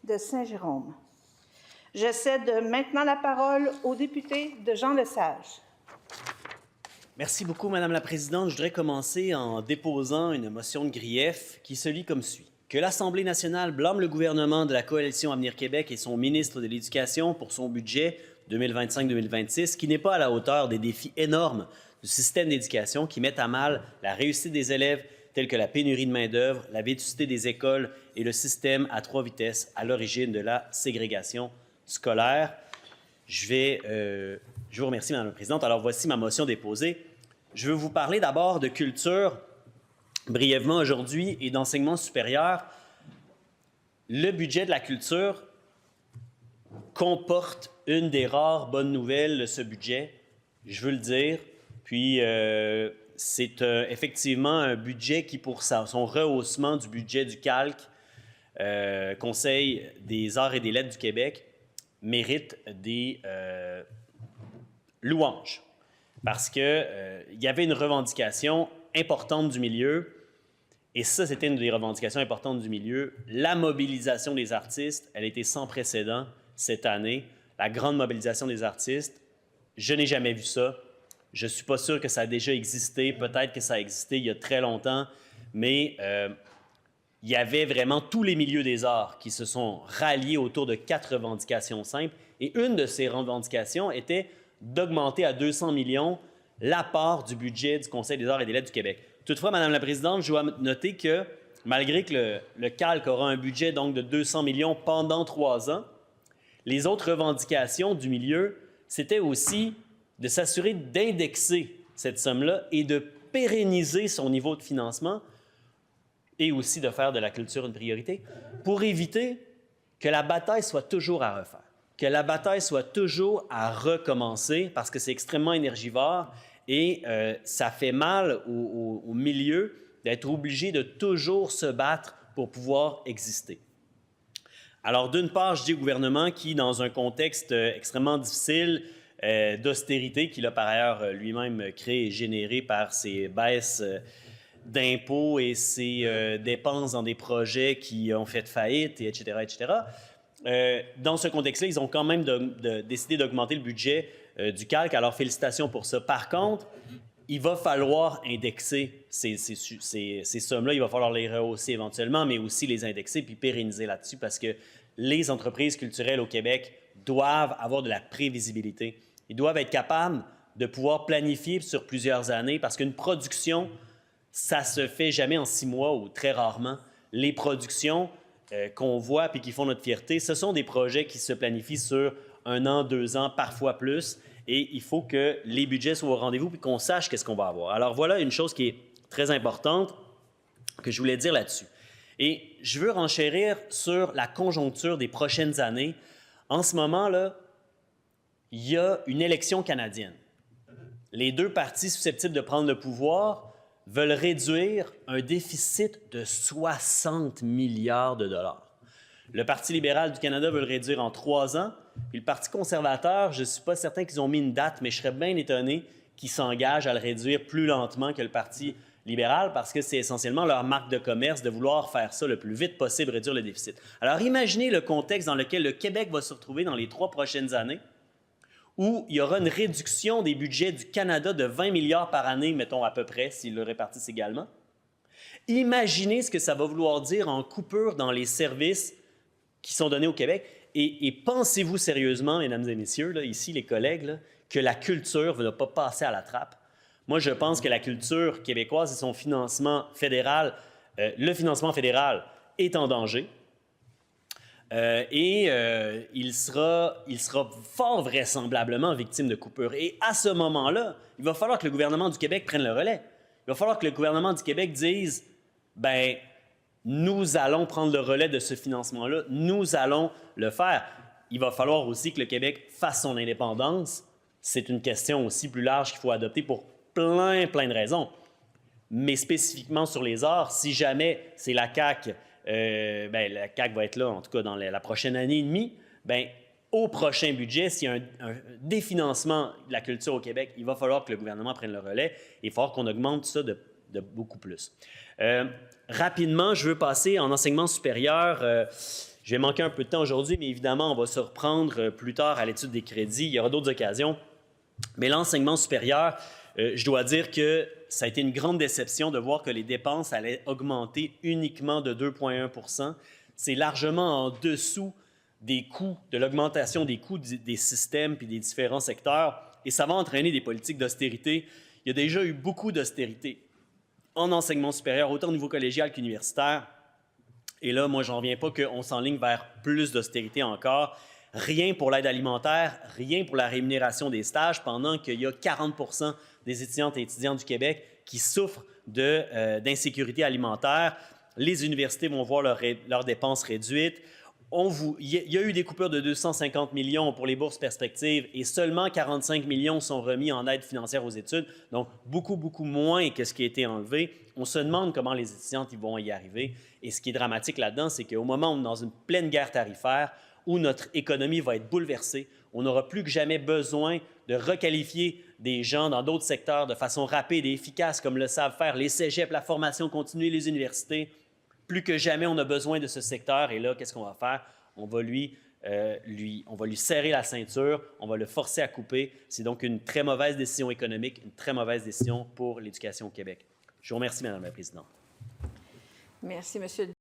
de Saint-Jérôme. Je cède maintenant la parole au député de Jean Lesage. Merci beaucoup, Madame la Présidente. Je voudrais commencer en déposant une motion de grief qui se lit comme suit. Que l'Assemblée nationale blâme le gouvernement de la Coalition Avenir Québec et son ministre de l'Éducation pour son budget 2025-2026 qui n'est pas à la hauteur des défis énormes du système d'éducation qui mettent à mal la réussite des élèves tels que la pénurie de main-d'œuvre, la vétusté des écoles et le système à 3 vitesses à l'origine de la ségrégation scolaire. Je vous remercie, Madame la Présidente. Alors, voici ma motion déposée. Je veux vous parler d'abord de culture, brièvement aujourd'hui, et d'enseignement supérieur. Le budget de la culture comporte une des rares bonnes nouvelles de ce budget, je veux le dire. Puis, c'est effectivement un budget qui, pour son rehaussement du budget du Calque, Conseil des arts et des lettres du Québec, mérite des louanges. Parce qu'il y avait une revendication importante du milieu, et ça, c'était une des revendications importantes du milieu. La mobilisation des artistes, elle était sans précédent cette année. La grande mobilisation des artistes, je n'ai jamais vu ça. Je ne suis pas sûr que ça a déjà existé. Peut-être que ça a existé il y a très longtemps, mais il y avait vraiment tous les milieux des arts qui se sont ralliés autour de 4 revendications simples. Et une de ces revendications était d'augmenter à 200 millions l'apport du budget du Conseil des arts et des lettres du Québec. Toutefois, Madame la Présidente, je dois noter que malgré que le Calque aura un budget donc de 200 millions pendant 3 ans, les autres revendications du milieu, c'était aussi de s'assurer d'indexer cette somme-là et de pérenniser son niveau de financement et aussi de faire de la culture une priorité pour éviter que la bataille soit toujours à refaire, que la bataille soit toujours à recommencer parce que c'est extrêmement énergivore et ça fait mal au milieu d'être obligé de toujours se battre pour pouvoir exister. Alors, d'une part, je dis au gouvernement qui, dans un contexte extrêmement difficile d'austérité qu'il a par ailleurs lui-même créé et généré par ses baisses d'impôts et ses dépenses dans des projets qui ont fait faillite, etc., etc., dans ce contexte-là, ils ont quand même décidé d'augmenter le budget du Calque. Alors, félicitations pour ça. Par contre, il va falloir indexer ces sommes-là. Il va falloir les rehausser éventuellement, mais aussi les indexer puis pérenniser là-dessus parce que les entreprises culturelles au Québec doivent avoir de la prévisibilité. Ils doivent être capables de pouvoir planifier sur plusieurs années parce qu'une production, ça ne se fait jamais en 6 mois ou très rarement. Les productions qu'on voit et qui font notre fierté, ce sont des projets qui se planifient sur 1 an, 2 ans, parfois plus. Et il faut que les budgets soient au rendez-vous et qu'on sache qu'est-ce qu'on va avoir. Alors voilà une chose qui est très importante que je voulais dire là-dessus. Et je veux renchérir sur la conjoncture des prochaines années. En ce moment-là, il y a une élection canadienne. Les 2 partis susceptibles de prendre le pouvoir veulent réduire un déficit de 60 milliards de dollars. Le Parti libéral du Canada veut le réduire en 3 ans. Puis le Parti conservateur, je ne suis pas certain qu'ils ont mis une date, mais je serais bien étonné qu'ils s'engagent à le réduire plus lentement que le Parti libéral parce que c'est essentiellement leur marque de commerce de vouloir faire ça le plus vite possible, réduire le déficit. Alors imaginez le contexte dans lequel le Québec va se retrouver dans les 3 prochaines années où il y aura une réduction des budgets du Canada de 20 milliards par année, mettons à peu près, s'ils le répartissent également. Imaginez ce que ça va vouloir dire en coupure dans les services qui sont donnés au Québec. Et pensez-vous sérieusement, mesdames et messieurs, là, ici les collègues, là, que la culture ne va pas passer à la trappe? Moi, je pense que la culture québécoise et son financement fédéral, le financement fédéral est en danger. Il sera fort vraisemblablement victime de coupures. Et à ce moment-là, il va falloir que le gouvernement du Québec prenne le relais. Il va falloir que le gouvernement du Québec dise « bien, nous allons prendre le relais de ce financement-là, nous allons le faire ». Il va falloir aussi que le Québec fasse son indépendance. C'est une question aussi plus large qu'il faut adopter pour plein de raisons. Mais spécifiquement sur les arts, si jamais c'est la CAQ, la CAQ va être là, en tout cas dans la prochaine année et demie, au prochain budget, s'il y a un définancement de la culture au Québec, il va falloir que le gouvernement prenne le relais et il va falloir qu'on augmente ça de beaucoup plus. Rapidement, je veux passer en enseignement supérieur. Je vais manquer un peu de temps aujourd'hui, mais évidemment, on va se reprendre plus tard à l'étude des crédits. Il y aura d'autres occasions. Mais l'enseignement supérieur, je dois dire que ça a été une grande déception de voir que les dépenses allaient augmenter uniquement de 2,1 %. C'est largement en dessous des coûts, de l'augmentation des coûts des systèmes puis des différents secteurs, et ça va entraîner des politiques d'austérité. Il y a déjà eu beaucoup d'austérité en enseignement supérieur, autant au niveau collégial qu'universitaire. Et là, moi, j'en reviens pas qu'on s'enligne vers plus d'austérité encore. Rien pour l'aide alimentaire, rien pour la rémunération des stages, pendant qu'il y a 40 % des étudiantes et étudiants du Québec qui souffrent d'insécurité alimentaire. Les universités vont voir leurs dépenses réduites. Il y a eu des coupures de 250 millions pour les bourses perspectives et seulement 45 millions sont remis en aide financière aux études, donc beaucoup, beaucoup moins que ce qui a été enlevé. On se demande comment les étudiantes ils vont y arriver. Et ce qui est dramatique là-dedans, c'est qu'au moment où on est dans une pleine guerre tarifaire, où notre économie va être bouleversée, on n'aura plus que jamais besoin de requalifier des gens dans d'autres secteurs de façon rapide et efficace, comme le savent faire les cégeps, la formation continue, les universités. Plus que jamais, on a besoin de ce secteur. Et là, qu'est-ce qu'on va faire? On va lui serrer la ceinture, on va le forcer à couper. C'est donc une très mauvaise décision économique, une très mauvaise décision pour l'éducation au Québec. Je vous remercie, Madame la Présidente. Merci, Monsieur